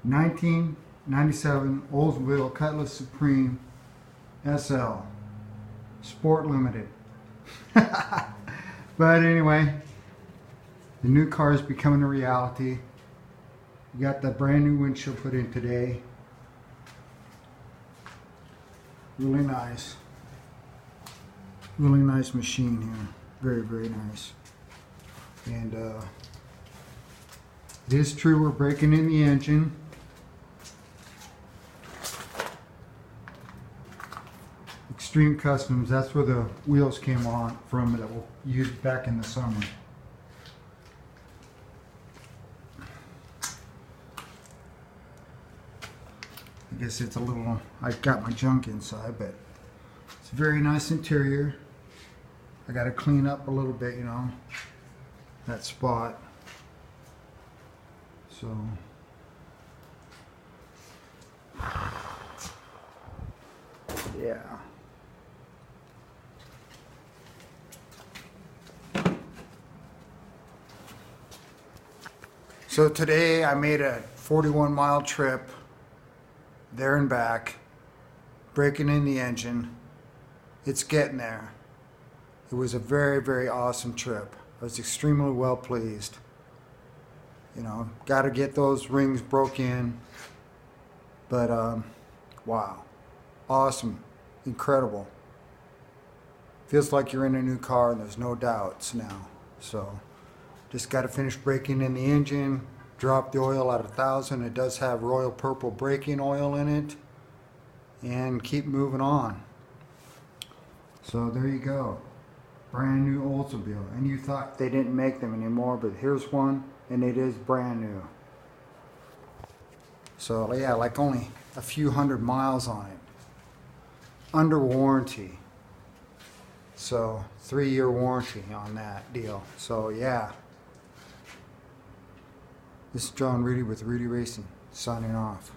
1997 Oldsmobile Cutlass Supreme SL Sport Limited. But anyway, the new car is becoming a reality. We got the brand new windshield put in today. Really nice. Really nice machine here. Very, very nice. And it is true we're breaking in the engine. Extreme Customs, that's where the wheels came on from that we'll use back in the summer. I guess it's a little, I got my junk inside, but it's a very nice interior. I got to clean up a little bit, you know, that spot. So yeah. So today I made a 41-mile trip there and back, breaking in the engine. It's getting there. It was a very, very awesome trip. I was extremely well pleased. You know, got to get those rings broke in. But wow, awesome, incredible. Feels like you're in a new car and there's no doubts now. So just got to finish breaking in the engine, drop the oil at 1,000. It does have royal purple braking oil in it, and keep moving on. So there you go, brand new Oldsmobile. And you thought they didn't make them anymore, but here's one, and it is brand new. So yeah, like only a few hundred miles on it, under warranty. So 3-year warranty on that deal. So yeah. This is John Reedy with Reedy Racing, signing off.